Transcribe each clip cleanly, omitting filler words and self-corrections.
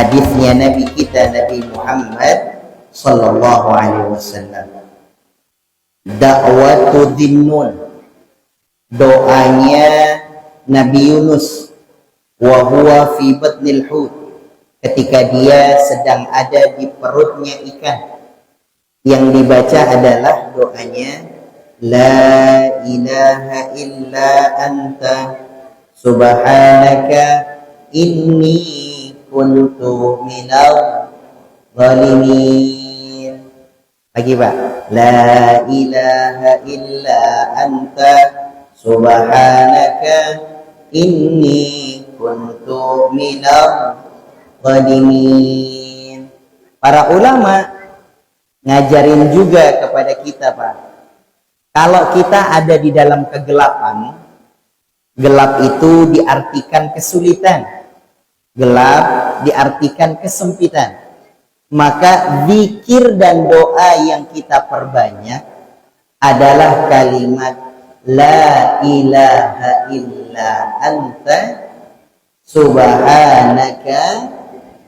hadisnya Nabi kita Nabi Muhammad sallallahu alaihi wasallam. Da'watu Dhinnun, doanya Nabi Yunus, wa huwa fi batnil hut, ketika dia sedang ada di perutnya ikan. Yang dibaca adalah doanya, la ilaha illa anta subhanaka inni kuntu minal zalimin. Lagi Pak, la ilaha illa anta subhanaka inni kuntu minal zalimin. Para ulama ngajarin juga kepada kita Pak, kalau kita ada di dalam kegelapan, gelap itu diartikan kesulitan, gelap diartikan kesempitan, maka zikir dan doa yang kita perbanyak adalah kalimat la ilaha illa anta subhanaka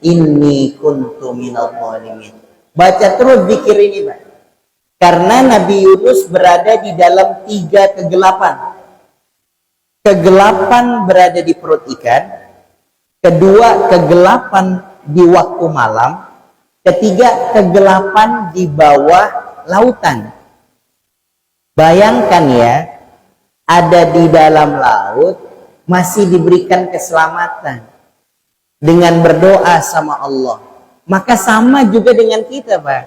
inni kuntu minadh dhalimin. Baca terus zikir ini Pak, karena Nabi Yunus berada di dalam 3 kegelapan. Kegelapan berada di perut ikan, kedua kegelapan di waktu malam, ketiga kegelapan di bawah lautan. Bayangkan ya, ada di dalam laut masih diberikan keselamatan dengan berdoa sama Allah. Maka sama juga dengan kita Pak,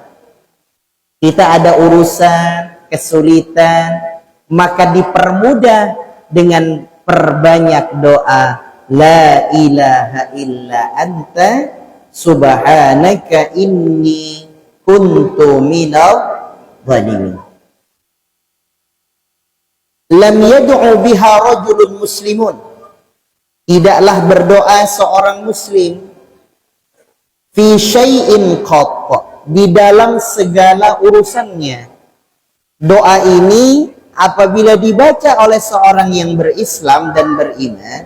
kita ada urusan, kesulitan, maka dipermudah dengan perbanyak doa la ilaha illa anta subhanaka inni kuntu minadh dhalimin. Lam yad'u biha rajulun muslimun, tidaklah berdoa seorang muslim fi syai'in qat, di dalam segala urusannya. Doa ini apabila dibaca oleh seorang yang berislam dan beriman,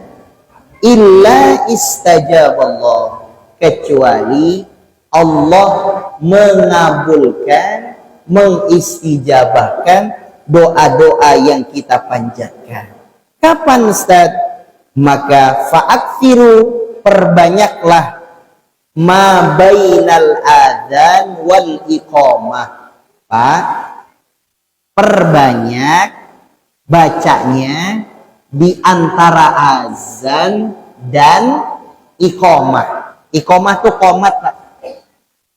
illa istajaballah, kecuali Allah mengabulkan, mengistijabahkan doa-doa yang kita panjatkan. Kapan Ustaz? Maka fa'akthiru, perbanyaklah ma bainal adzan wal iqamah. Pak, perbanyak bacanya di antara azan dan iqamah. Iqamah tuh qomat Pak.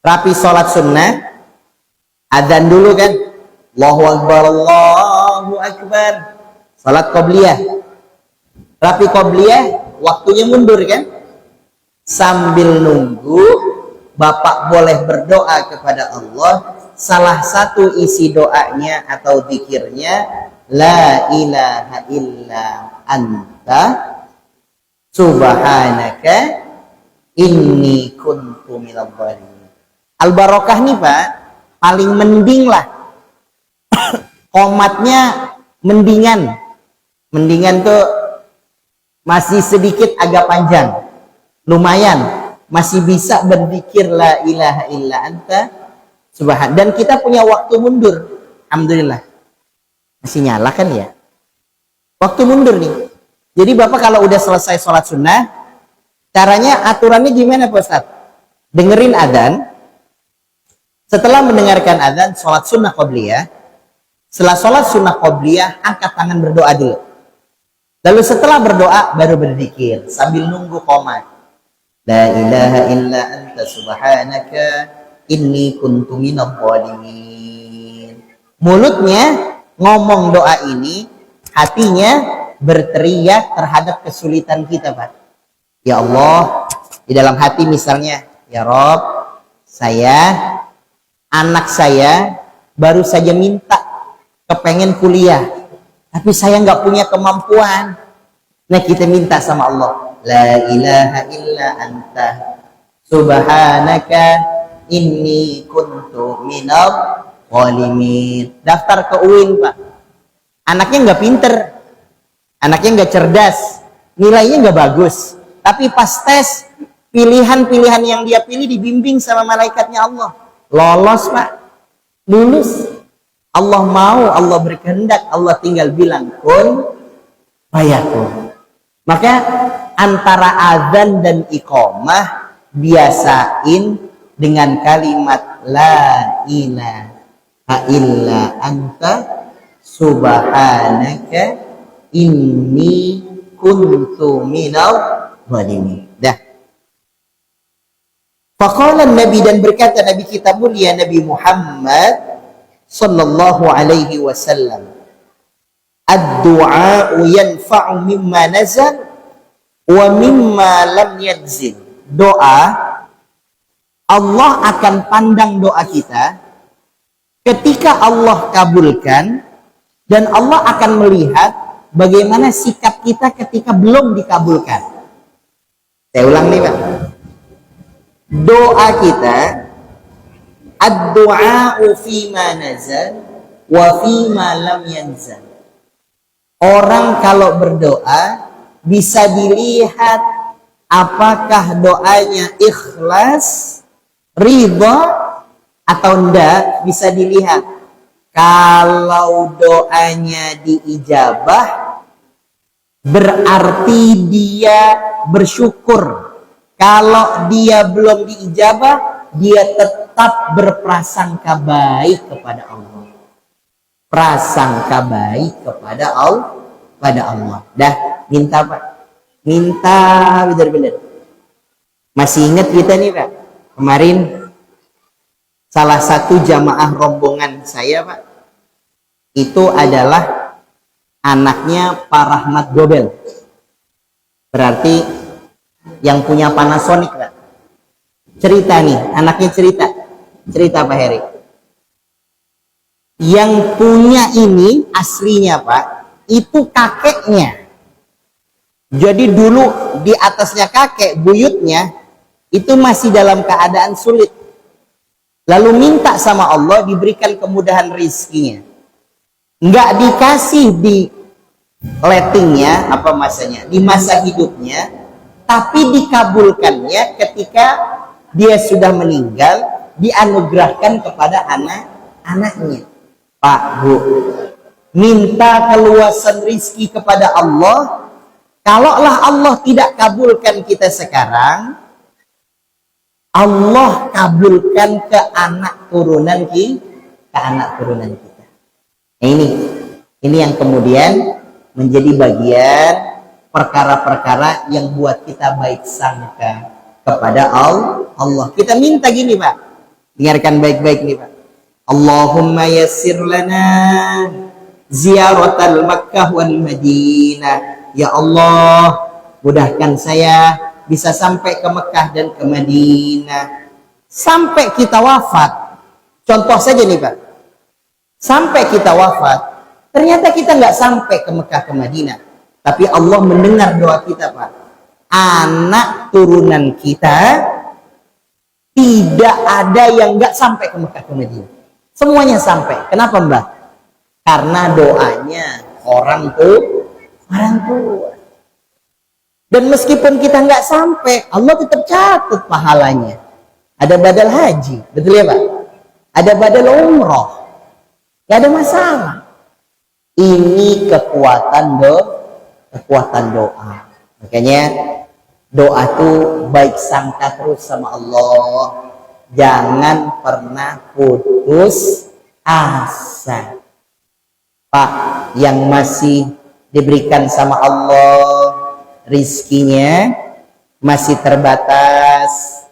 Rapi sholat sunnah, adzan dulu kan, Allahu Akbar, Allahu Akbar, sholat qobliyah. Rapi qobliyah, waktunya mundur kan. Sambil nunggu, Bapak boleh berdoa kepada Allah. Salah satu isi doanya atau zikirnya, la ilaha illa anta subhanaka inni kuntu minadh dhalimin. Al-barokah nih Pak, paling mending lah. Qomatnya mendingan. Mendingan tuh masih sedikit agak panjang. Lumayan, masih bisa berzikir la ilaha illa anta subhan. Dan kita punya waktu mundur, alhamdulillah masih nyala kan ya, waktu mundur nih. Jadi Bapak kalau udah selesai sholat sunnah, caranya aturannya gimana Pak Ustadz? Dengerin adzan, setelah mendengarkan adzan sholat sunnah qobliyah, setelah sholat sunnah qobliyah angkat tangan berdoa dulu, lalu setelah berdoa baru berzikir sambil nunggu qomat. La ilaha illa anta subhanaka inni kuntu minadh dhalimin. Mulutnya ngomong doa ini, hatinya berteriak terhadap kesulitan kita Pak. Ya Allah, di dalam hati misalnya, ya Rob, anak saya baru saja minta kepengen kuliah, tapi saya nggak punya kemampuan. Nah kita minta sama Allah, la ilaha illa anta subhanaka inni kuntu minadh dhalimin. Daftar ke UIN Pak, anaknya nggak pinter, anaknya nggak cerdas, nilainya nggak bagus, tapi pas tes Pilihan-pilihan yang dia pilih dibimbing sama malaikatnya Allah. Lolos Pak, lulus. Allah mau, Allah berkehendak, Allah tinggal bilang kun fayakun. Maka antara azan dan iqamah biasain dengan kalimat la ilaha illa anta subhanaka inni kuntu minal zalimin. Dah. Faqala Nabi, dan berkata Nabi kita mulia Nabi Muhammad sallallahu alaihi wasallam, ad-du'a yanfa'u mimma nazal wa mimma lam yanzil. Doa, Allah akan pandang doa kita ketika Allah kabulkan, dan Allah akan melihat bagaimana sikap kita ketika belum dikabulkan. Saya ulang nih Pak. Doa kita, ad-du'a'u fima nazal wa fima lam yanzal. Orang kalau berdoa bisa dilihat apakah doanya ikhlas, ridha atau enggak, bisa dilihat. Kalau doanya diijabah, berarti dia bersyukur. Kalau dia belum diijabah, dia tetap berprasangka baik kepada Allah. Prasangka baik kepada Allah. Dah, minta Pak. Minta benar-benar. Masih ingat kita nih Pak? Kemarin salah satu jamaah rombongan saya Pak, itu adalah anaknya Pak Rahmat Gobel. Berarti yang punya Panasonic Pak. Cerita nih, anaknya cerita Pak Heri. Yang punya ini aslinya Pak, itu kakeknya. Jadi dulu di atasnya kakek, buyutnya itu masih dalam keadaan sulit. Lalu minta sama Allah diberikan kemudahan rizkinya. Nggak dikasih di lettingnya, apa masanya, di masa hidupnya, tapi dikabulkannya ketika dia sudah meninggal, dianugerahkan kepada anak-anaknya. Pak, Bu, minta keluasan rizki kepada Allah. Kalaulah Allah tidak kabulkan kita sekarang, Allah kabulkan ke anak turunan kita. Nah, ini yang kemudian menjadi bagian perkara-perkara yang buat kita baik sangka kepada Allah. Kita minta gini Pak, dengarkan baik-baik nih Pak. Allahumma yassir lana ziyaratal Makkah wal Madinah. Ya Allah, mudahkan saya bisa sampai ke Mekah dan ke Madinah. Sampai kita wafat. Contoh saja nih Pak. Sampai kita wafat, ternyata kita nggak sampai ke Mekah ke Madinah. Tapi Allah mendengar doa kita Pak. Anak turunan kita tidak ada yang nggak sampai ke Mekah ke Madinah. Semuanya sampai. Kenapa Mbak? Karena doanya orang tua. Dan meskipun kita nggak sampai, Allah tetap catat pahalanya. Ada badal haji, betul ya Pak? Ada badal umroh, nggak ada masalah. Ini kekuatan doa. Makanya doa tuh baik sangka terus sama Allah. Jangan pernah putus asa. Pak, yang masih diberikan sama Allah rizkinya masih terbatas,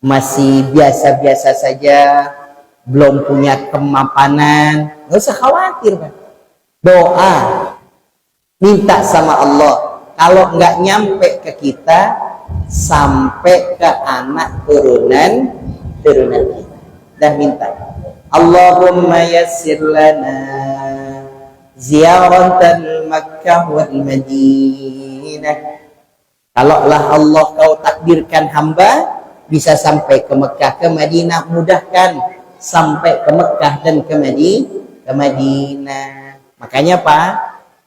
masih biasa-biasa saja, belum punya kemapanan, nggak usah khawatir Pak. Doa, minta sama Allah. Kalau nggak nyampe ke kita, sampai ke anak turunan kita. Dan minta, Allahumma yassir lana ziyaratal Makkah wal Madinah. Kalaulah Allah kau takdirkan hamba bisa sampai ke Mekah ke Madinah, mudahkan sampai ke Mekah dan ke Madinah. Makanya Pak,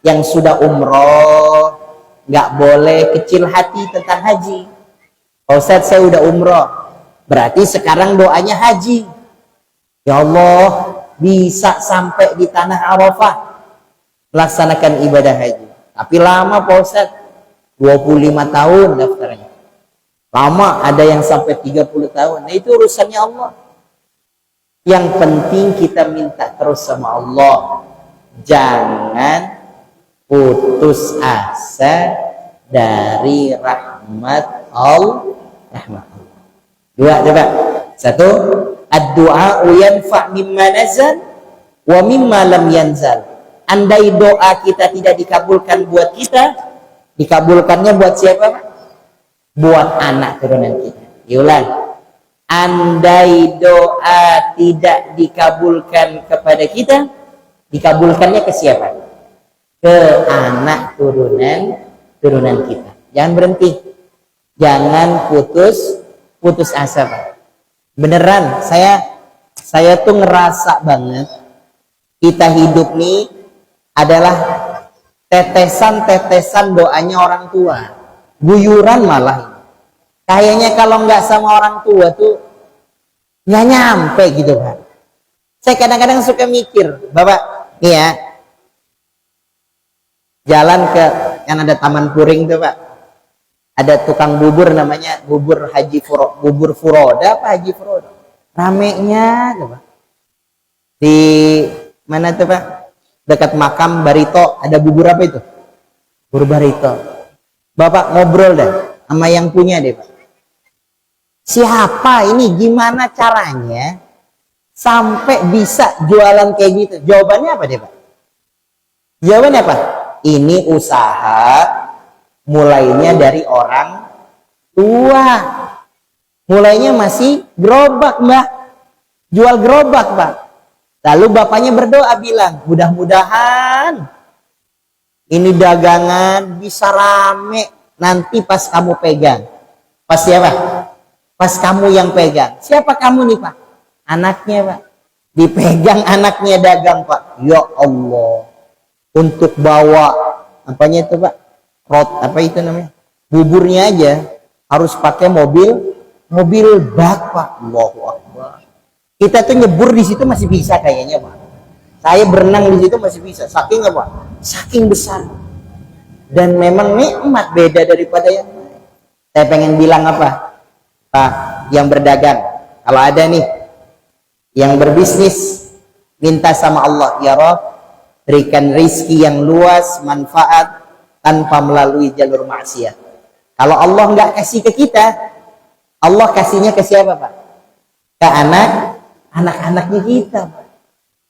yang sudah umroh nggak boleh kecil hati tentang haji. Pak Ustadz saya udah umroh, berarti sekarang doanya haji. Ya Allah, bisa sampai di tanah Arafah melaksanakan ibadah haji. Tapi lama Pak Ustadz, 25 tahun daftarnya. Lama, ada yang sampai 30 tahun. Nah itu urusannya Allah. Yang penting kita minta terus sama Allah. Jangan putus asa dari rahmat Allah. Dua, coba. Satu, ad-du'a yanfa' mimma nazal wa mimma lam yanzal. Andai doa kita tidak dikabulkan buat kita, dikabulkannya buat siapa, Pak? Buat anak turunan kita. Diulang. Andai doa tidak dikabulkan kepada kita, dikabulkannya ke siapa? Ke anak turunan kita. Jangan berhenti. Jangan putus asa, Pak. Beneran, saya tuh ngerasa banget kita hidup nih adalah tetesan-tetesan doanya orang tua. Guyuran malah. Kayaknya kalau nggak sama orang tua tuh nggak nyampe gitu, Pak. Saya kadang-kadang suka mikir, Bapak, nih ya, jalan ke yang ada Taman Puring tuh, Pak. Ada tukang bubur namanya bubur bubur Furoda apa Haji Furoda. Ramenya tuh, Pak. Di mana tuh, Pak? Dekat makam Barito ada bubur apa itu? Bubur Barito. Bapak ngobrol deh sama yang punya deh, Pak. Siapa ini, gimana caranya sampai bisa jualan kayak gitu? Jawabannya apa deh, Pak? Jawabannya apa? Ini usaha mulainya dari orang tua. Mulainya masih gerobak, Mbak. Jual gerobak, Pak. Lalu bapaknya berdoa bilang, mudah-mudahan ini dagangan bisa rame nanti pas kamu pegang. Pas siapa? Pas kamu yang pegang. Siapa kamu nih, Pak? Anaknya, Pak. Dipegang anaknya dagang, Pak. Ya Allah. Untuk bawa apanya itu, Pak? Apa itu namanya? Buburnya aja harus pakai mobil bak, Pak. Allahu Akbar. Kita tuh nyebur di situ masih bisa kayaknya, Pak. Saya berenang di situ masih bisa. Saking apa? Saking besar. Dan memang nikmat, beda daripada yang lain. Saya pengen bilang apa? Pak, yang berdagang, kalau ada nih yang berbisnis, minta sama Allah, ya Rabb, berikan rizki yang luas, manfaat tanpa melalui jalur maksiat. Kalau Allah nggak kasih ke kita, Allah kasihnya ke siapa, Pak? Ke anak-anaknya kita, Pak.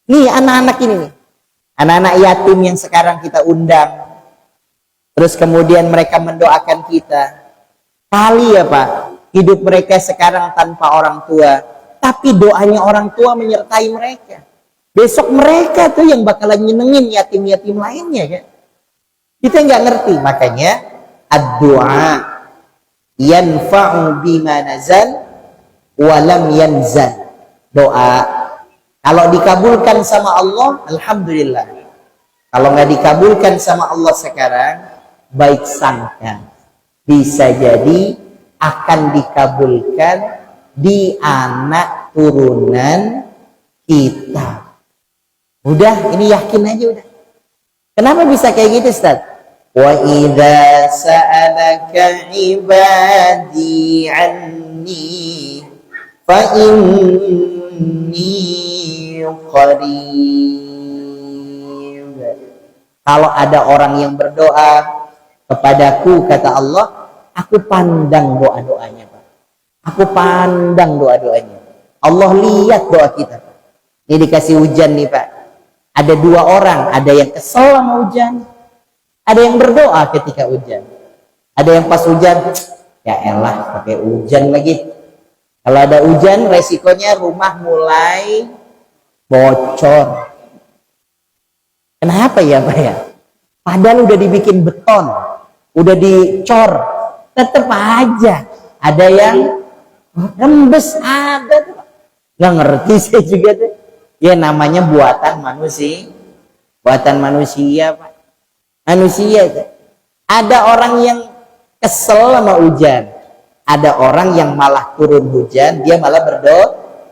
Nih anak-anak ini nih, anak-anak yatim yang sekarang kita undang, terus kemudian mereka mendoakan kita. Kali ya, Pak, hidup mereka sekarang tanpa orang tua, tapi doanya orang tua menyertai mereka. Besok mereka tuh yang bakalan nyenengin yatim-yatim lainnya, kan? Kita nggak ngerti, makanya ad-du'a yanfa'u bima nazal wa lam yanzal. Doa kalau dikabulkan sama Allah, alhamdulillah. Kalau nggak dikabulkan sama Allah sekarang, baik sangka, bisa jadi akan dikabulkan di anak turunan kita. Udah, ini yakin aja udah. Kenapa bisa kayak gitu, Ustaz? Wa idza sa'alaka ibadi anni fa inni qarib. Kalau ada orang yang berdoa kepadaku, kata Allah, aku pandang doa-doanya, Pak. Aku pandang doa-doanya. Allah lihat doa kita, Pak. Ini dikasih hujan nih, Pak. Ada dua orang, ada yang kesel sama hujan, ada yang berdoa ketika hujan. Ada yang pas hujan, ya elah pakai hujan lagi. Kalau ada hujan, resikonya rumah mulai bocor. Kenapa ya, Pak ya? Padahal udah dibikin beton, udah dicor, tetap aja ada yang rembes, ada tuh. Nggak ngerti saya juga tuh. Ya namanya buatan manusia, Pak. Manusia tuh. Ada orang yang kesel sama hujan, Ada orang yang malah turun hujan, dia malah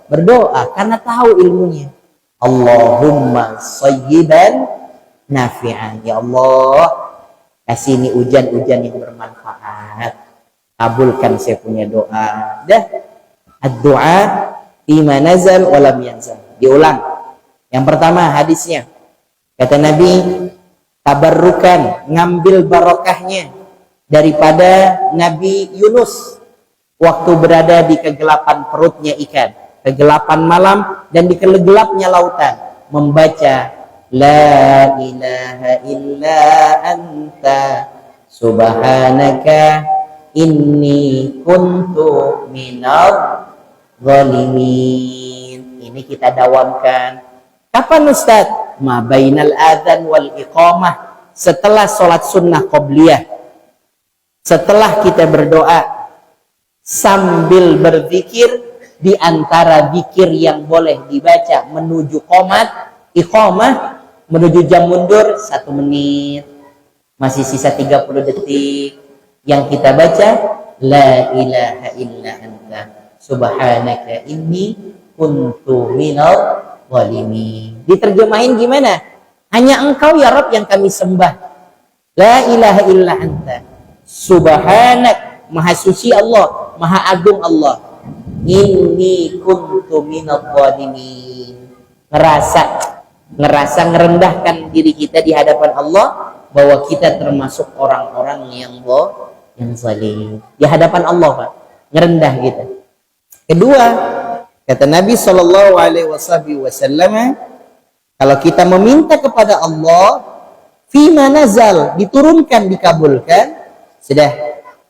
berdoa karena tahu ilmunya. Allahumma sayyiban nafi'an. Ya Allah, kasih ini hujan-hujan yang bermanfaat. Kabulkan saya punya doa. Dah. Ad-du'a fima nazal wa lam yanzal. Diulang. Yang pertama hadisnya. Kata Nabi, tabarrukan, ngambil barokahnya daripada Nabi Yunus waktu berada di kegelapan perutnya ikan, kegelapan malam dan di kegelapannya lautan, membaca la ilaha illa anta subhanaka inni kuntu minadh zalimin. Ini kita dawamkan. Kapan Ustaz? Ma bainal adzan wal iqamah, setelah sholat sunnah qobliyah, setelah kita berdoa sambil berzikir, di antara zikir yang boleh dibaca menuju qomat, iqamah, menuju jam mundur 1 menit, masih sisa 30 detik, yang kita baca la ilaha illa anta subhanaka inni kuntu minadh zalimin. Diterjemahin gimana? Hanya engkau ya Rabb yang kami sembah. La ilaha illa anta subhanak, maha suci Allah, maha agung Allah. Inni kuntu minadh zalimin. Ngerasa ngerendahkan diri kita di hadapan Allah bahwa kita termasuk orang-orang yang zalim di hadapan Allah, Pak. Ngerendah kita. Kedua, kata Nabi Shallallahu Alaihi Wasallam, kalau kita meminta kepada Allah, fima nazal, diturunkan, dikabulkan, sudah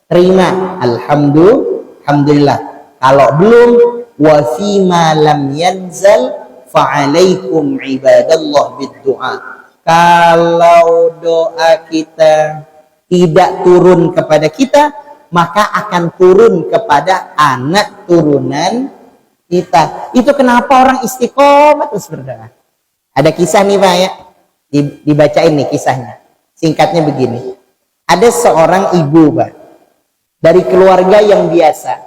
terima, alhamdulillah. Kalau belum, wa fima lam yanzal, fa'alaikum ibadallah bid-du'a. Kalau doa kita tidak turun kepada kita, maka akan turun kepada anak turunan kita. Itu kenapa orang istiqomah terus berdoa. Ada kisah nih Pak ya, dibacain nih kisahnya. Singkatnya begini. Ada seorang ibu Pak, dari keluarga yang biasa.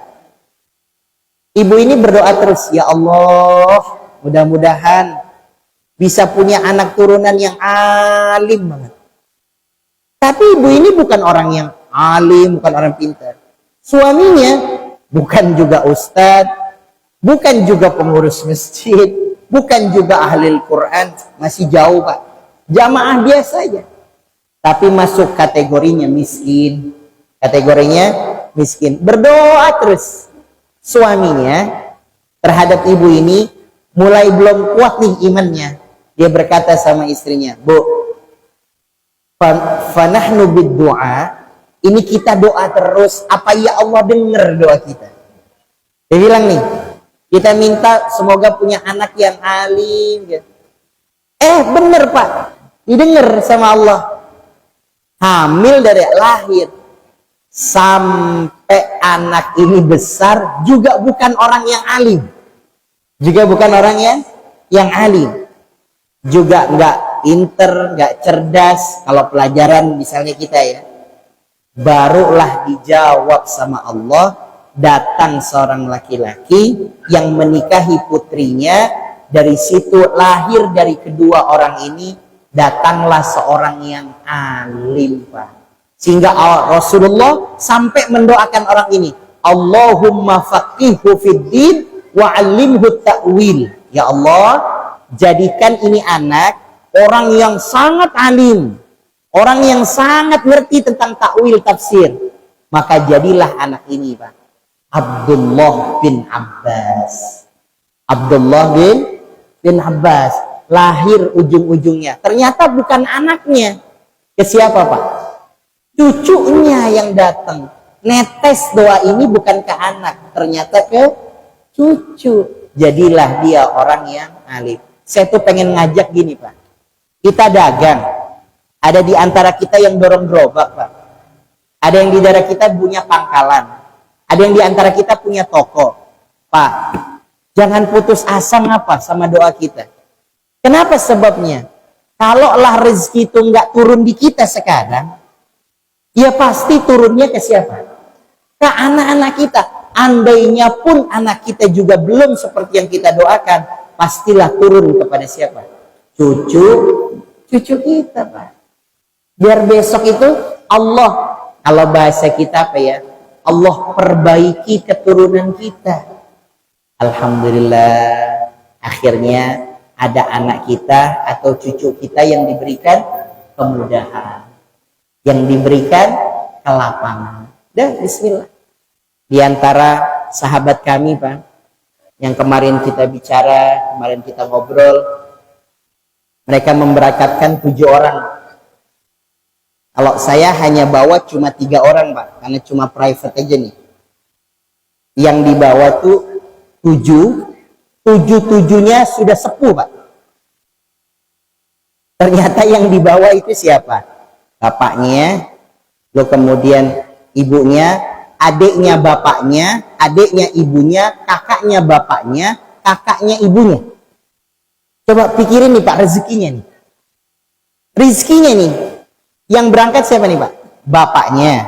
Ibu ini berdoa terus, ya Allah, mudah-mudahan bisa punya anak turunan yang alim banget. Tapi ibu ini bukan orang yang alim, bukan orang pintar. Suaminya bukan juga ustadz, bukan juga pengurus masjid, bukan juga ahli Al-Quran, masih jauh Pak. Jamaah biasa aja. Tapi masuk kategorinya miskin. Kategorinya miskin. Berdoa terus. Suaminya terhadap ibu ini mulai belum kuat nih imannya. Dia berkata sama istrinya, Bu, fanahnu bid-du'a, ini kita doa terus, apa ya Allah dengar doa kita. Dia bilang nih, kita minta semoga punya anak yang alim gitu. Bener Pak, didengar sama Allah. Hamil dari lahir sampai anak ini besar juga bukan orang yang alim. Juga bukan orang yang alim. Juga nggak pinter, nggak cerdas. Kalau pelajaran misalnya kita ya, barulah dijawab sama Allah, datang seorang laki-laki yang menikahi putrinya. Dari situ lahir dari kedua orang ini, datanglah seorang yang alim Pak. Sehingga Rasulullah sampai mendoakan orang ini, Allahumma faqihhu fiddin wa 'allimhu ta'wil. Ya Allah, jadikan ini anak orang yang sangat alim, orang yang sangat ngerti tentang takwil tafsir. Maka jadilah anak ini Pak, Abdullah bin Abbas. Abdullah bin Abbas lahir ujung-ujungnya. Ternyata bukan anaknya. Ke siapa Pak? Cucunya yang datang. Netes doa ini bukan ke anak, ternyata ke cucu. Jadilah dia orang yang alim. Saya tuh pengen ngajak gini Pak. Kita dagang. Ada di antara kita yang dorong gerobak Pak. Ada yang di daerah kita punya pangkalan. Ada yang di antara kita punya toko. Pak, jangan putus asa ngapa sama doa kita. Kenapa sebabnya? Kalaulah rezeki itu nggak turun di kita sekarang, ya pasti turunnya ke siapa? ke anak-anak kita. Andainya pun anak kita juga belum seperti yang kita doakan, pastilah turun kepada siapa? Cucu kita, Pak. Biar besok itu Allah, kalau bahasa kita apa ya? Allah perbaiki keturunan kita. Alhamdulillah, akhirnya ada anak kita atau cucu kita yang diberikan kemudahan, yang diberikan kelapangan. Dan bismillah. Di antara sahabat kami, Pak, yang kemarin kita bicara, kemarin kita ngobrol, mereka memberangkatkan 7 orang. Kalau saya hanya bawa cuma 3 orang, Pak, karena cuma private aja nih. Yang dibawa tuh 7-7-nya sudah sepuh, Pak. Ternyata yang dibawa itu siapa? Bapaknya, lalu kemudian ibunya, adiknya bapaknya, adiknya ibunya, kakaknya bapaknya, kakaknya ibunya. Coba pikirin nih Pak, rezekinya nih. Rezekinya nih, yang berangkat siapa nih Pak? Bapaknya,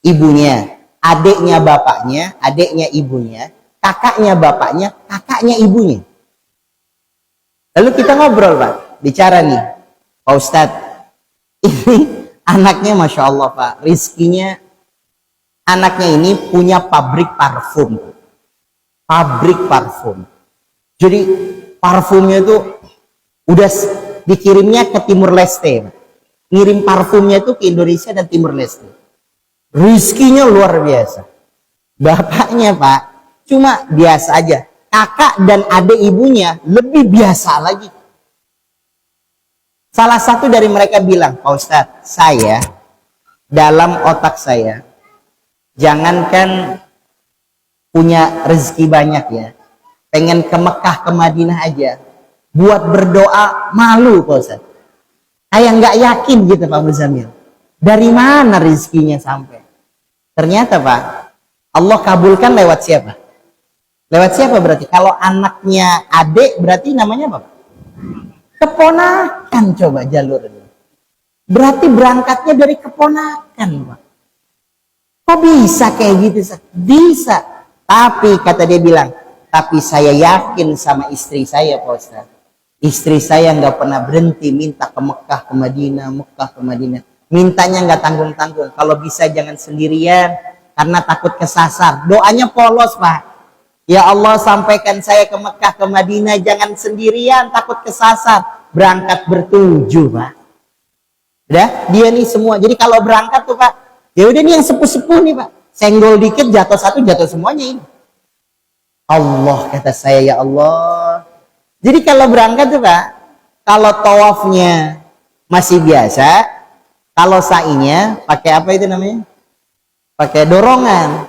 ibunya, adiknya bapaknya, adiknya ibunya, kakaknya bapaknya, kakaknya ibunya. Lalu kita ngobrol Pak, bicara nih, Pak Ustadz, ini anaknya Masya Allah Pak, rezekinya. Anaknya ini punya pabrik parfum. Pabrik parfum. Jadi parfumnya itu udah dikirimnya ke Timur Leste. Ngirim parfumnya itu ke Indonesia dan Timur Leste. Rizkinya luar biasa. Bapaknya Pak, cuma biasa aja. Kakak dan adik ibunya lebih biasa lagi. Salah satu dari mereka bilang, Pak Ustadz, saya dalam otak saya, jangankan punya rezeki banyak ya, pengen ke Mekah ke Madinah aja, buat berdoa malu Pak Ustaz. Saya nggak yakin gitu Pak Muzamil. Dari mana rezekinya sampai? Ternyata Pak, Allah kabulkan lewat siapa? Lewat siapa berarti? Kalau anaknya adik berarti namanya apa? Keponakan, coba jalur ini. Berarti berangkatnya dari keponakan Pak. Kok bisa kayak gitu? Bisa. Tapi kata dia bilang, tapi saya yakin sama istri saya Pak Ustaz. Istri saya nggak pernah berhenti minta ke Mekah ke Madinah, Mekah ke Madinah. Mintanya nggak tanggung-tanggung. Kalau bisa jangan sendirian, karena takut kesasar. Doanya polos Pak. Ya Allah, sampaikan saya ke Mekah ke Madinah, jangan sendirian, takut kesasar. Berangkat ber-7 Pak. Udah, dia nih semua. Jadi kalau berangkat tuh Pak, ya udah nih yang sepuh-sepuh nih Pak, senggol dikit jatuh satu, jatuh semuanya ini. Allah, kata saya, ya Allah. Jadi kalau berangkat tuh Pak, kalau tawafnya masih biasa, kalau sa'inya pakai apa itu namanya? Pakai dorongan.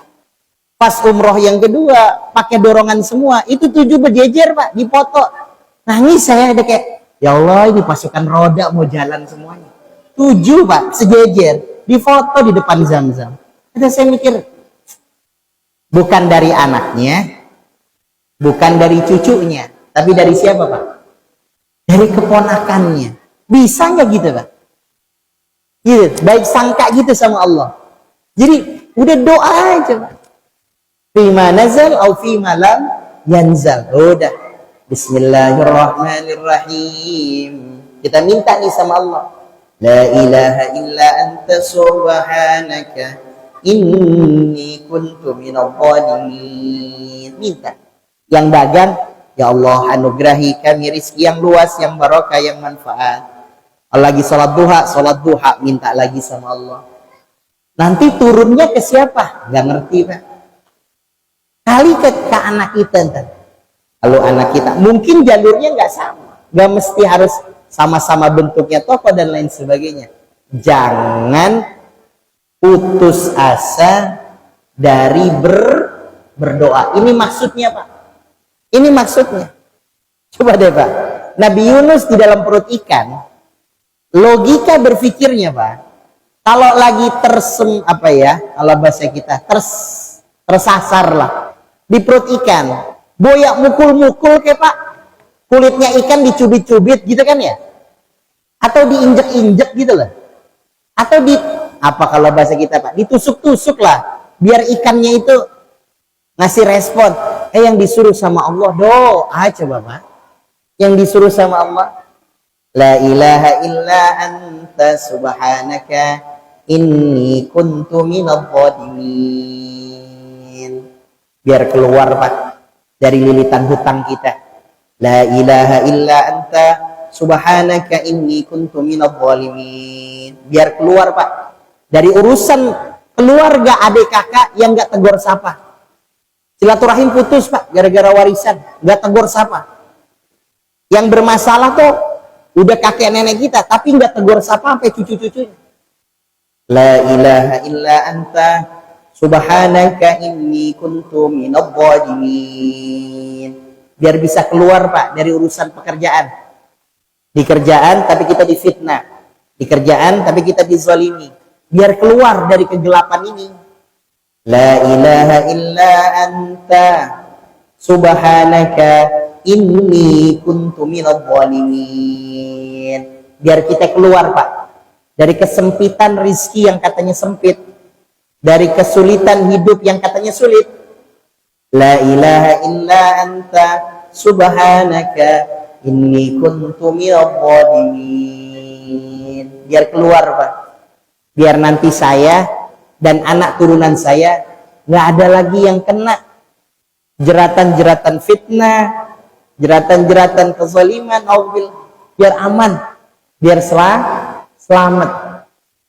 Pas umroh yang kedua pakai dorongan semua, itu 7 berjejer Pak, dipoto. Nangis saya, ada kayak, ya Allah, ini pasukan roda mau jalan semuanya. 7 Pak, sejejer. Difoto di depan Zam-Zam. Ada saya mikir, bukan dari anaknya, bukan dari cucunya, tapi dari siapa Pak? Dari keponakannya. Bisa nggak gitu Pak? Gitu, baik sangka gitu sama Allah. Jadi udah doa aja Pak. Fima nazal au fima lam yanzal. Udah. Bismillahirrahmanirrahim. Kita minta nih sama Allah. La ilaha illa anta subhanaka inni kuntu minadh dhalimin. Minta. Yang dagang, ya Allah anugerahi kami rizki yang luas, yang barokah, yang manfaat. Lagi sholat duha minta lagi sama Allah. Nanti turunnya ke siapa? Gak ngerti Pak. Kali ke anak kita ntar. Kalau anak kita mungkin jalurnya nggak sama, nggak mesti harus sama-sama bentuknya toko dan lain sebagainya. Jangan putus asa dari berdoa. Ini maksudnya Pak. Ini maksudnya. Coba deh Pak. Nabi Yunus di dalam perut ikan, logika berpikirnya Pak, kalau lagi kalau bahasa kita tersasar lah di perut ikan, boyak mukul-mukul kayak Pak, kulitnya ikan dicubit-cubit gitu kan ya, atau diinjek-injek gitu loh, atau kalau bahasa kita Pak, ditusuk-tusuk lah, biar ikannya itu ngasih respon. Yang disuruh sama Allah doa, coba Pak. Yang disuruh sama Allah, la ilaha illa anta subhanaka inni kuntu minadh dhalimin. Biar keluar Pak dari lilitan hutang kita. La ilaha illa anta subhanaka inni kuntu minadh dhalimin. Biar keluar Pak dari urusan keluarga, adik kakak yang gak tegur sapa. Silaturahim putus Pak gara-gara warisan, gak tegur sapa. Yang bermasalah tuh udah kakek nenek kita, tapi nggak tegur sapa sampai cucu-cucunya. La ilaha illa anta subhanaka inni kuntu minadh dhalimin. Biar bisa keluar Pak dari urusan pekerjaan. Di kerjaan tapi kita difitnah. Di kerjaan tapi kita dizalimi. Biar keluar dari kegelapan ini. La ilaha illa anta subhanaka inni kuntu minadh dhalimin. Biar kita keluar Pak dari kesempitan rizki yang katanya sempit, dari kesulitan hidup yang katanya sulit. La ilaha illa anta subhanaka inni kuntu minadh dhalimin. Biar keluar Pak, biar nanti saya dan anak turunan saya nggak ada lagi yang kena jeratan-jeratan fitnah, jeratan-jeratan kezaliman. Biar aman, biar selamat.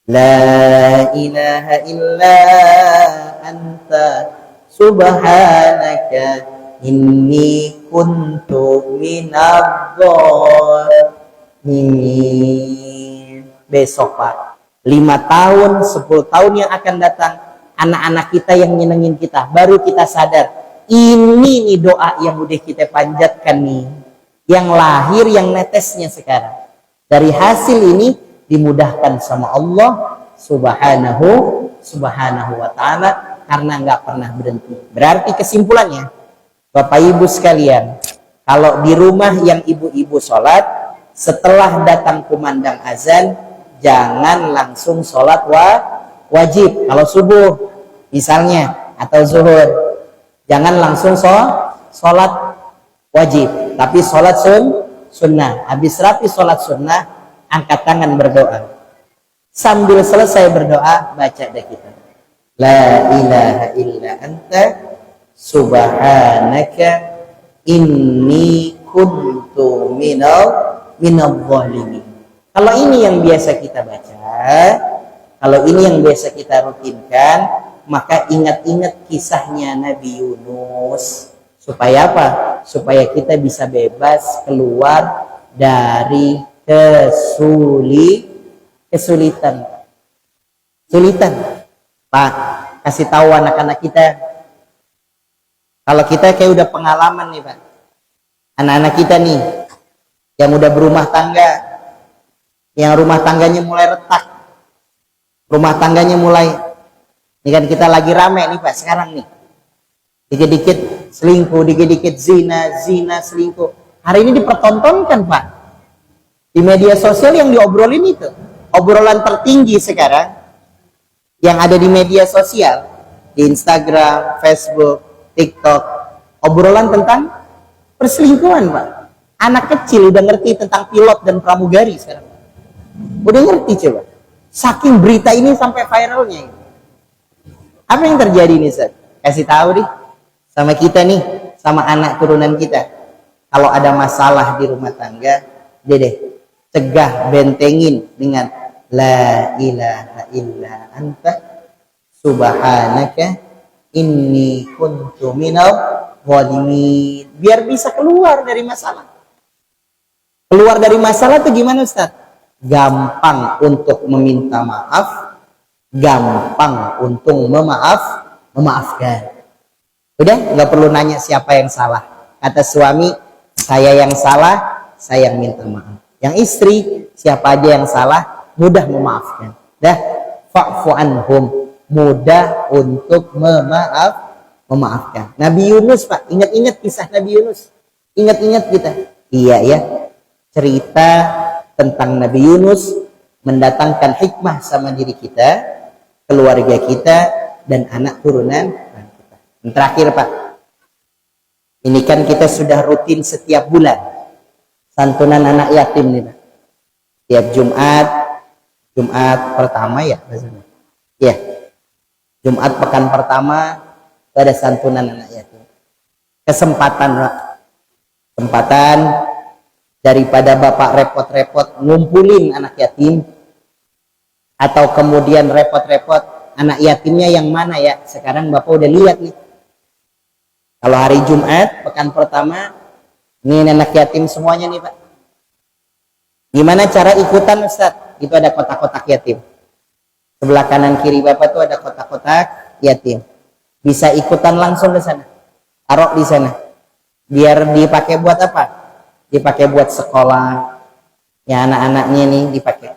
La ilaha illa anta subhanaka inni kuntu minadh dhalimin. Besok Pak, 5 tahun 10 tahun yang akan datang, anak-anak kita yang nyenengin kita, baru kita sadar ini nih doa yang udah kita panjatkan nih, yang lahir, yang netesnya sekarang. Dari hasil ini dimudahkan sama Allah subhanahu wa ta'ala, karena nggak pernah berhenti. Berarti kesimpulannya Bapak Ibu sekalian, kalau di rumah yang ibu-ibu sholat, setelah datang kumandang azan jangan langsung sholat wajib. Kalau subuh misalnya atau zuhur, jangan langsung sholat wajib, tapi sholat sunnah. Habis rapi sholat sunnah, angkat tangan berdoa. Sambil selesai berdoa, baca dah kita, la ilaha illa anta subhanaka inni kuntu minadh dhalimin. Kalau ini yang biasa kita baca, kalau ini yang biasa kita rutinkan, maka ingat-ingat kisahnya Nabi Yunus. Supaya apa? Supaya kita bisa bebas keluar dari kesulitan. Pak, kasih tahu anak-anak kita. Kalau kita kayak udah pengalaman nih Pak, anak-anak kita nih yang udah berumah tangga, yang rumah tangganya mulai retak, rumah tangganya mulai, ini kan kita lagi rame nih Pak sekarang nih, dikit-dikit selingkuh, dikit-dikit zina selingkuh. Hari ini dipertontonkan Pak di media sosial, yang diobrolin itu obrolan tertinggi sekarang yang ada di media sosial, di Instagram, Facebook, TikTok, obrolan tentang perselingkuhan Pak. Anak kecil udah ngerti tentang pilot dan pramugari sekarang, udah ngerti coba, saking berita ini sampai viralnya ini. Apa yang terjadi nih Ustaz? Kasih tahu deh sama kita nih, sama anak turunan kita. Kalau ada masalah di rumah tangga, deh cegah, bentengin dengan la ilaha illa anta subhanaka inni kuntu minadh dhalimin. Biar bisa keluar dari masalah. Keluar dari masalah itu gimana Ustaz? Gampang untuk meminta maaf, gampang untuk memaafkan. Udah nggak perlu nanya siapa yang salah. Kata suami, saya yang salah, saya yang minta maaf. Yang istri, siapa aja yang salah, mudah memaafkan. Dah, fa'fu anhum, mudah untuk memaafkan. Nabi Yunus Pak, ingat-ingat kisah Nabi Yunus. Ingat-ingat kita. Iya ya, cerita tentang Nabi Yunus mendatangkan hikmah sama diri kita, keluarga kita, dan anak turunan kita. Yang terakhir Pak, ini kan kita sudah rutin setiap bulan santunan anak yatim nih Pak. Tiap Jumat pertama ya, ya. Jumat pekan pertama ada santunan anak yatim. Kesempatan Pak, kesempatan daripada Bapak repot-repot ngumpulin anak yatim, atau kemudian repot-repot anak yatimnya yang mana ya. Sekarang Bapak udah lihat nih, kalau hari Jumat pekan pertama ini anak yatim semuanya nih Pak. Gimana cara ikutan Ustaz? Itu ada kotak-kotak yatim. Sebelah kanan kiri Bapak tuh ada kotak-kotak yatim. Bisa ikutan langsung ke sana. Taruh di sana. Biar dipakai buat apa? Dipakai buat sekolah. Ya anak-anaknya nih dipakai.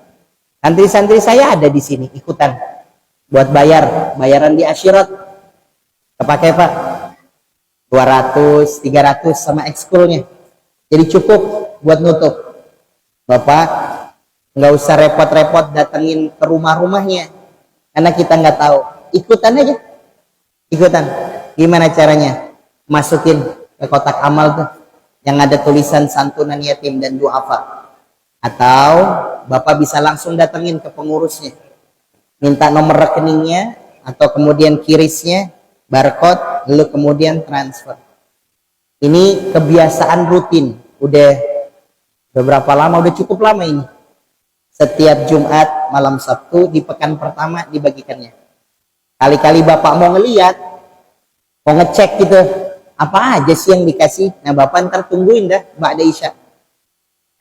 Santri-santri saya ada di sini ikutan. Buat bayaran di akhirat. Kepakai Pak. 200, 300 sama ekskulnya. Jadi cukup buat nutup. Bapak nggak usah repot-repot datengin ke rumah-rumahnya, karena kita nggak tahu. Ikutan aja, ikutan. Gimana caranya? Masukin ke kotak amal tuh yang ada tulisan santunan yatim dan duafa. Atau Bapak bisa langsung datengin ke pengurusnya, minta nomor rekeningnya atau kemudian kirisnya, barcode, lalu kemudian transfer. Ini kebiasaan rutin, udah beberapa lama, udah cukup lama ini. Setiap Jumat malam Sabtu di pekan pertama dibagikannya. Kali-kali Bapak mau ngeliat, mau ngecek gitu, apa aja sih yang dikasih. Nah Bapak ntar tungguin dah ba'da Isya.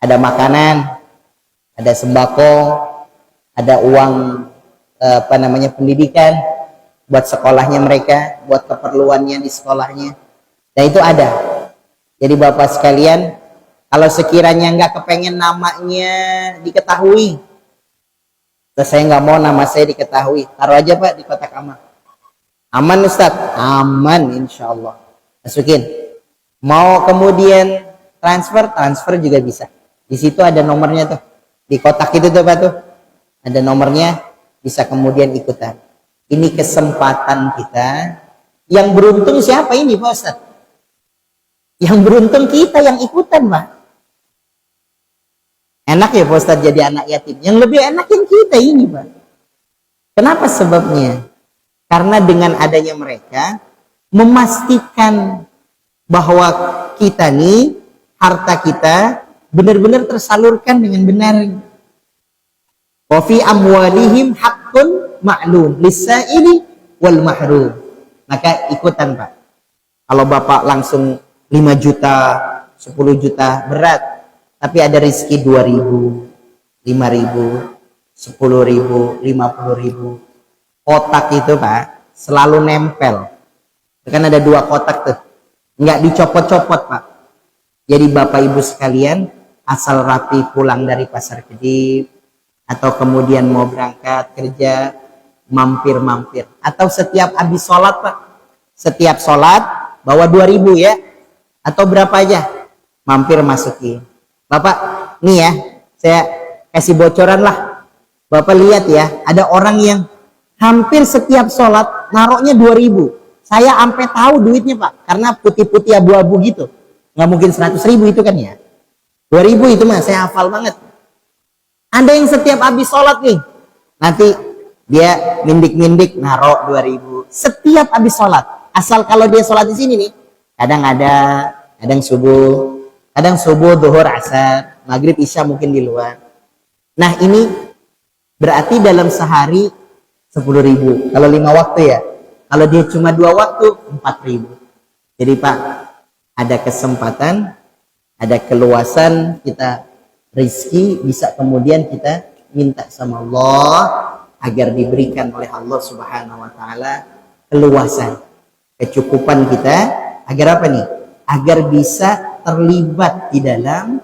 Ada makanan, ada sembako, ada uang pendidikan buat sekolahnya mereka, buat keperluannya di sekolahnya. Dan itu ada. Jadi Bapak sekalian, kalau sekiranya nggak kepengen namanya diketahui, terus saya nggak mau nama saya diketahui, taruh aja Pak di kotak amal. Aman Ustadz? Aman insya Allah. Masukin. Mau kemudian transfer juga bisa. Di situ ada nomornya tuh. Di kotak itu tuh Pak tuh. Ada nomornya, bisa kemudian ikutan. Ini kesempatan kita. Yang beruntung siapa ini Pak Ustadz? Yang beruntung kita yang ikutan Pak. Enak ya Pak Ustadz jadi anak yatim. Yang lebih enakin kita ini Pak. Kenapa sebabnya? Karena dengan adanya mereka memastikan bahwa kita nih, harta kita benar-benar tersalurkan dengan benar. Wa fi amwalihim haqqun ma'lum lis-sa'ili wal mahrum. Maka ikutan Pak. Kalau Bapak langsung 5 juta, 10 juta berat. Tapi ada rezeki 2.000, 5.000, 10.000, 50.000. Kotak itu Pak selalu nempel. Kan ada 2 kotak tuh. Nggak dicopot-copot Pak. Jadi Bapak Ibu sekalian asal rapi pulang dari pasar Kedip atau kemudian mau berangkat kerja, mampir-mampir. Atau setiap habis sholat Pak. Setiap sholat bawa 2.000 ya. Atau berapa aja. Mampir masukin. Bapak, nih ya, saya kasih bocoran lah. Bapak lihat ya, ada orang yang hampir setiap sholat naroknya 2.000. Saya sampai tahu duitnya Pak, karena putih-putih abu-abu gitu. Nggak mungkin 100.000 itu kan ya. 2.000 itu mah saya hafal banget. Ada yang setiap habis sholat nih, nanti dia mindik-mindik narok 2.000. Setiap habis sholat, asal kalau dia sholat di sini nih, kadang ada, kadang subuh, duhur, asar, maghrib, isya mungkin di luar. Nah ini berarti dalam sehari 10.000. Kalau 5 waktu ya. Kalau dia cuma 2 waktu 4.000. Jadi Pak, ada kesempatan, ada keluasan kita rezeki, bisa kemudian kita minta sama Allah agar diberikan oleh Allah Subhanahu wa taala keluasan, kecukupan kita agar apa nih? Agar bisa terlibat di dalam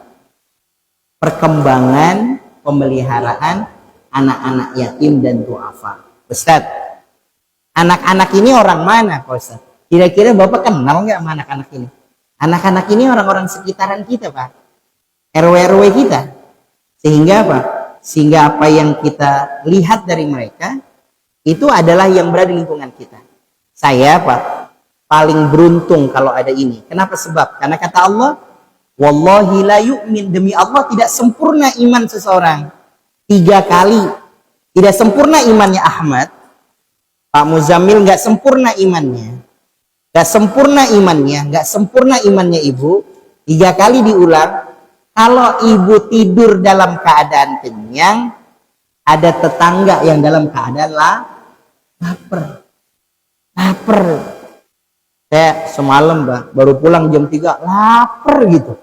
perkembangan pemeliharaan anak-anak yatim dan duafa. Ustaz, anak-anak ini orang mana Pak Ustaz? Kira-kira Bapak kenal nggak sama anak-anak ini? Anak-anak ini orang-orang sekitaran kita Pak, RW-RW kita. Sehingga apa? Sehingga apa yang kita lihat dari mereka itu adalah yang berada di lingkungan kita. Saya Pak paling beruntung kalau ada ini. Kenapa? Sebab karena kata Allah, wallahi la yu'min, demi Allah tidak sempurna iman seseorang 3 kali. Tidak sempurna imannya Ahmad, Pak Muzammil nggak sempurna imannya, nggak sempurna imannya, nggak sempurna imannya ibu. 3 kali diulang. Kalau ibu tidur dalam keadaan kenyang, ada tetangga yang dalam keadaan lapar. Saya semalam baru pulang jam 3, lapar gitu.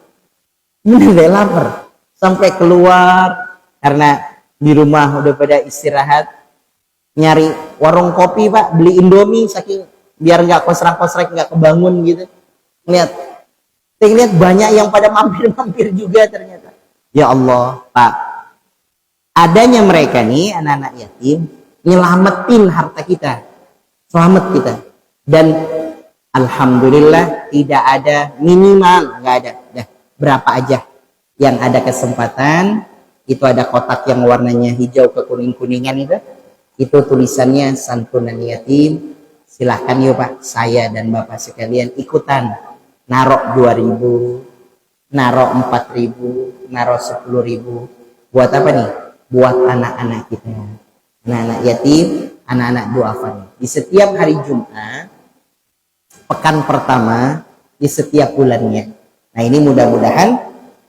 Bener deh, lapar. Sampai keluar karena di rumah udah pada istirahat, nyari warung kopi Pak, beli Indomie saking biar nggak kosrak-kosrak, nggak kebangun gitu. Saya lihat banyak yang pada mampir-mampir juga ternyata. Ya Allah Pak, adanya mereka nih anak-anak yatim nyelamatin harta kita, selamat kita. Dan alhamdulillah tidak ada minimal, nggak ada. Dah, berapa aja yang ada kesempatan, itu ada kotak yang warnanya hijau ke kuning-kuningan itu tulisannya santunan yatim. Silahkan yuk Pak, saya dan Bapak sekalian ikutan narok 2.000, narok 4.000, narok 10.000. Buat apa nih? Buat anak-anak kita, anak-anak yatim, anak-anak duafa. Di setiap hari Jumat pekan pertama di setiap bulannya. Nah, ini mudah-mudahan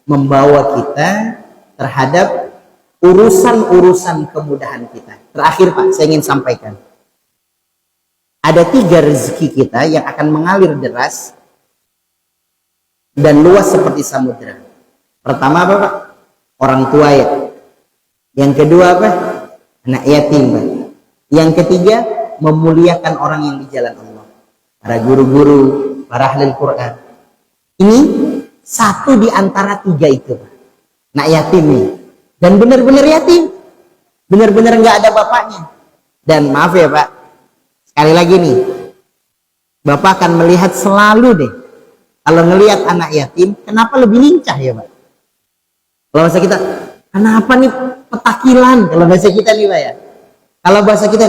membawa kita terhadap urusan-urusan kemudahan kita. Terakhir Pak, saya ingin sampaikan, ada 3 rezeki kita yang akan mengalir deras dan luas seperti samudra. Pertama apa Pak? Orang tua ya. Yang kedua apa? Anak yatim Pak. Yang ketiga, memuliakan orang yang di jalan Allah, para guru-guru, para ahli Quran. Ini satu di antara 3 itu Pak. Anak yatim nih, dan benar-benar yatim, benar-benar nggak ada bapaknya. Dan maaf ya Pak, sekali lagi nih, Bapak akan melihat selalu deh, kalau ngelihat anak yatim, kenapa lebih lincah ya Pak? Kalau bahasa kita, kenapa nih petakilan? Kalau bahasa kita nih Pak ya. Kalau bahasa kita,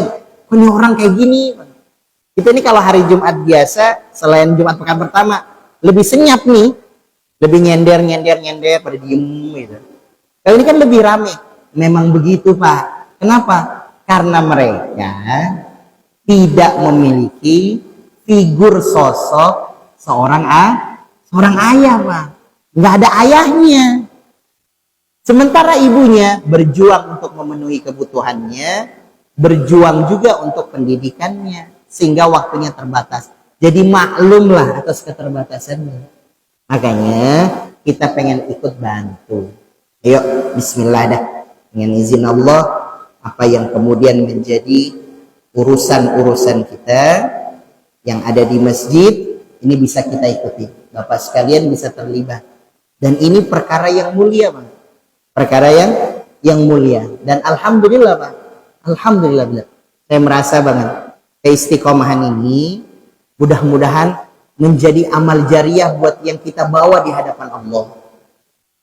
kok ini orang kayak gini? Kita ini kalau hari Jumat biasa, selain Jumat pekan pertama, lebih senyap nih, lebih nyender pada diem gitu. Kalau ini kan lebih rame. Memang begitu Pak. Kenapa? Karena mereka tidak memiliki figur sosok seorang ayah Pak. Nggak ada ayahnya. Sementara ibunya berjuang untuk memenuhi kebutuhannya, berjuang juga untuk pendidikannya, sehingga waktunya terbatas. Jadi maklumlah atas keterbatasannya. Makanya kita pengen ikut bantu. Ayo bismillah dah. Dengan izin Allah, apa yang kemudian menjadi urusan-urusan kita yang ada di masjid, ini bisa kita ikuti. Bapak sekalian bisa terlibat. Dan ini perkara yang mulia Bang. Perkara yang mulia. Dan alhamdulillah Pak. Alhamdulillah benar. Saya merasa banget keistiqomahan ini mudah-mudahan menjadi amal jariah buat yang kita bawa di hadapan Allah.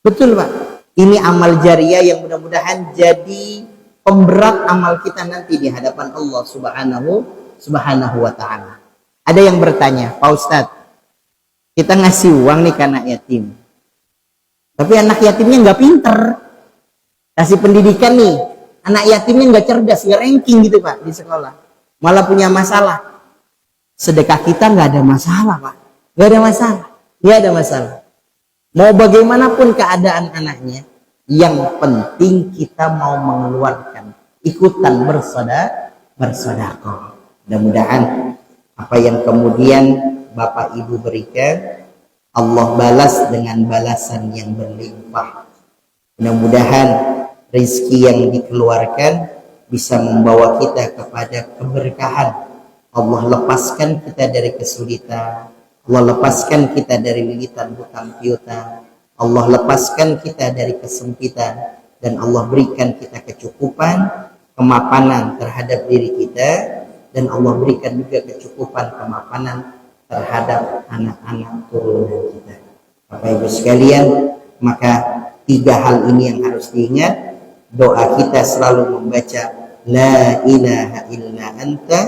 Betul Pak. Ini amal jariah yang mudah-mudahan jadi pemberat amal kita nanti di hadapan Allah Subhanahu wa ta'ala. Ada yang bertanya, Pak Ustadz, kita ngasih uang nih ke anak yatim, tapi anak yatimnya nggak pinter, kasih pendidikan nih, anak yatimnya nggak cerdas, nggak ranking gitu Pak di sekolah, malah punya masalah. Sedekah kita nggak ada masalah Pak, nggak ada masalah, nggak ada masalah. Mau bagaimanapun keadaan anaknya, yang penting kita mau mengeluarkan, ikutan bersedekah. Mudah-mudahan apa yang kemudian Bapak Ibu berikan, Allah balas dengan balasan yang berlimpah. Mudah-mudahan rezeki yang dikeluarkan bisa membawa kita kepada keberkahan. Allah lepaskan kita dari kesulitan, Allah lepaskan kita dari lilitan hutang piutang, Allah lepaskan kita dari kesempitan, dan Allah berikan kita kecukupan, kemapanan terhadap diri kita, dan Allah berikan juga kecukupan, kemapanan terhadap anak-anak turunan kita. Bapak Ibu sekalian, maka 3 hal ini yang harus diingat. Doa kita selalu membaca la ilaha illa anta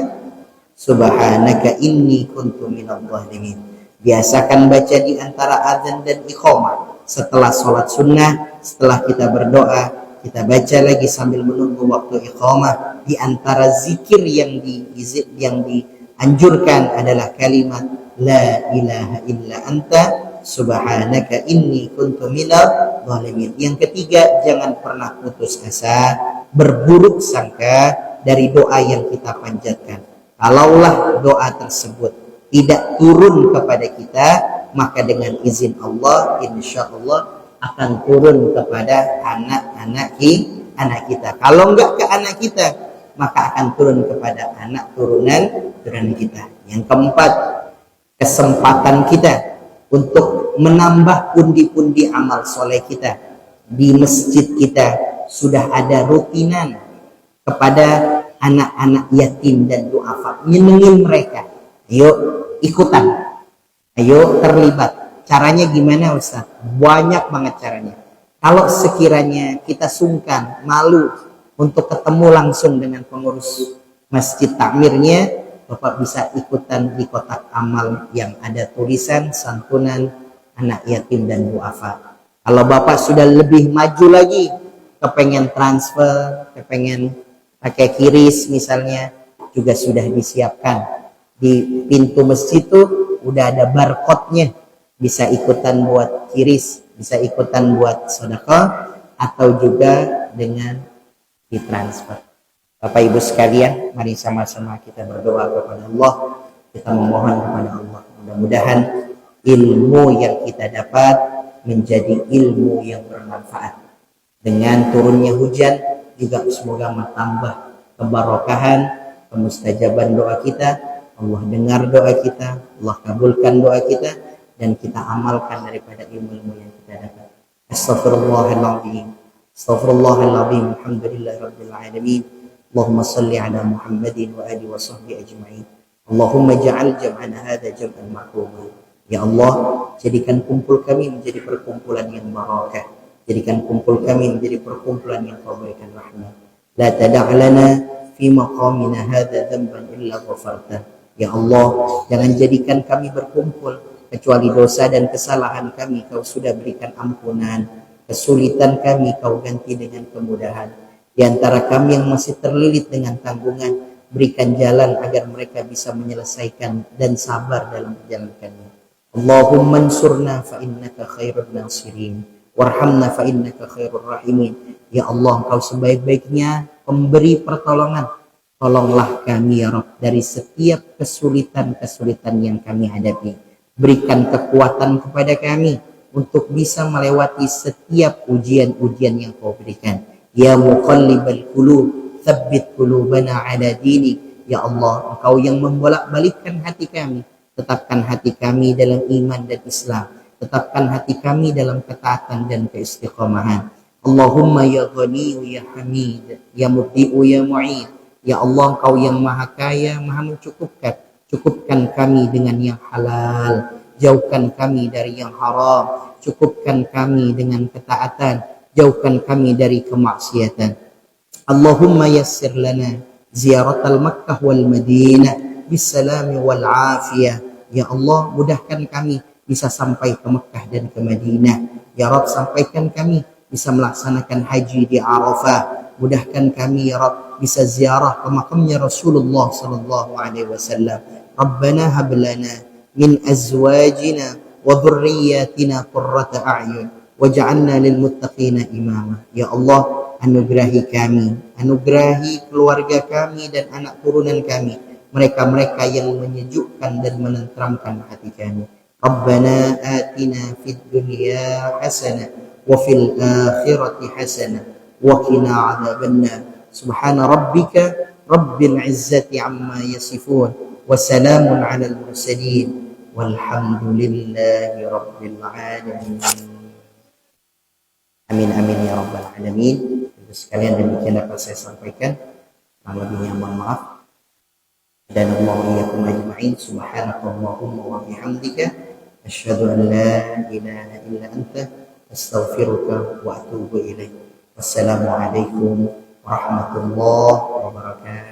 subhanaka inni kuntu minadh dhalimin. Biasakan baca di antara azan dan iqamah. Setelah sholat sunnah, setelah kita berdoa, kita baca lagi sambil menunggu waktu iqamah. Di antara zikir yang dianjurkan adalah kalimat la ilaha illa anta subhanaka inni kuntu minadh dhalimin. Yang ketiga, jangan pernah putus asa, berburuk sangka dari doa yang kita panjatkan. Kalaulah doa tersebut tidak turun kepada kita, maka dengan izin Allah, insya Allah akan turun kepada anak kita. Kalau enggak ke anak kita, maka akan turun kepada anak turunan kita. Yang keempat, kesempatan kita untuk menambah pundi-pundi amal soleh kita. Di masjid kita sudah ada rutinan kepada anak-anak yatim dan duafa, nyenengin mereka. Ayo ikutan, ayo terlibat. Caranya gimana Ustaz? Banyak banget caranya. Kalau sekiranya kita sungkan, malu untuk ketemu langsung dengan pengurus masjid takmirnya, Bapak bisa ikutan di kotak amal yang ada tulisan santunan anak yatim dan duafa. Kalau Bapak sudah lebih maju lagi, kepengen transfer, kepengen pakai kiris misalnya, juga sudah disiapkan di pintu masjid itu udah ada barcode-nya, bisa ikutan buat kiris, bisa ikutan buat sedekah, atau juga dengan ditransfer. Bapak Ibu sekalian, mari sama-sama kita berdoa kepada Allah, kita memohon kepada Allah, mudah-mudahan ilmu yang kita dapat menjadi ilmu yang bermanfaat. Dengan turunnya hujan juga semoga menambah keberkahan, kemustajaban doa kita. Allah dengar doa kita, Allah kabulkan doa kita, dan kita amalkan daripada ilmu-ilmu yang kita dapat. Astaghfirullahaladzim, astaghfirullahaladzim, alhamdulillahirabbil alamin. Allahumma salli ala Muhammadin wa alihi wa sahbihi ajma'in. Allahumma ja'al jam'ana hadha jam'an marhuma. Ya Allah, jadikan kumpul kami menjadi perkumpulan yang barakah. Jadikan kumpul kami menjadi perkumpulan yang kau berikan rahmat. La tada'lana fi maqamina hadha dhanban illa ghafartah. Ya Allah, jangan jadikan kami berkumpul kecuali dosa dan kesalahan kami kau sudah berikan ampunan. Kesulitan kami kau ganti dengan kemudahan. Di antara kami yang masih terlilit dengan tanggungan, berikan jalan agar mereka bisa menyelesaikan dan sabar dalam menjalankannya. Allahumma ansurna fa innaka khairun nasirin, warhamna fa innaka khairur rahimin. Ya Allah, Engkau sebaik-baiknya pemberi pertolongan. Tolonglah kami ya Rabb dari setiap kesulitan-kesulitan yang kami hadapi. Berikan kekuatan kepada kami untuk bisa melewati setiap ujian-ujian yang Kau berikan. Ya muqallibal qulub, tsabbit qulubana ala dinik. Ya Allah, Engkau yang membolak-balikkan hati kami, tetapkan hati kami dalam iman dan Islam. Tetapkan hati kami dalam ketaatan dan keistiqomahan. Allahumma ya Ghani ya Hamid, ya Mubdi'u ya Mu'id. Ya Allah, Engkau yang maha kaya, maha mencukupkan. Cukupkan kami dengan yang halal, jauhkan kami dari yang haram. Cukupkan kami dengan ketaatan, jauhkan kami dari kemaksiatan. Allahumma yassir lana ziyaratal Makkah wal Madinah bisalami wal afiyah. Ya Allah, mudahkan kami bisa sampai ke Mekah dan ke Madinah. Ya Rabb, sampaikan kami bisa melaksanakan haji di Arafah. Mudahkan kami ya Rabb bisa ziarah ke makamnya Rasulullah sallallahu alaihi wasallam. Rabbana hab lana min azwajina wa dhurriyyatina qurrata a'yun waj'alna lil muttaqina imama. Ya Allah, anugerahi kami, anugerahi keluarga kami dan anak turunan kami, mereka-mereka yang menyejukkan dan menenteramkan hati kami. Rabbana atina fid dunya hasanah wa fil akhirati hasanah wa qina adzabannar. Subhana rabbika rabbil izzati amma yasifun wa salamun alal mursalin walhamdulillahi rabbil alamin. Amin amin ya rabbal alamin. Sekalian demikian dapat saya sampaikan. Kurang lebihnya mohon maaf. Dan Allah iyyakum ajma'in. Subhanakallahumma wa bihamdika asyhadu an la ilaha illa anta astaghfiruka wa atubu ilaik. Wassalamualaikum warahmatullahi wabarakatuh. wabarakatuh.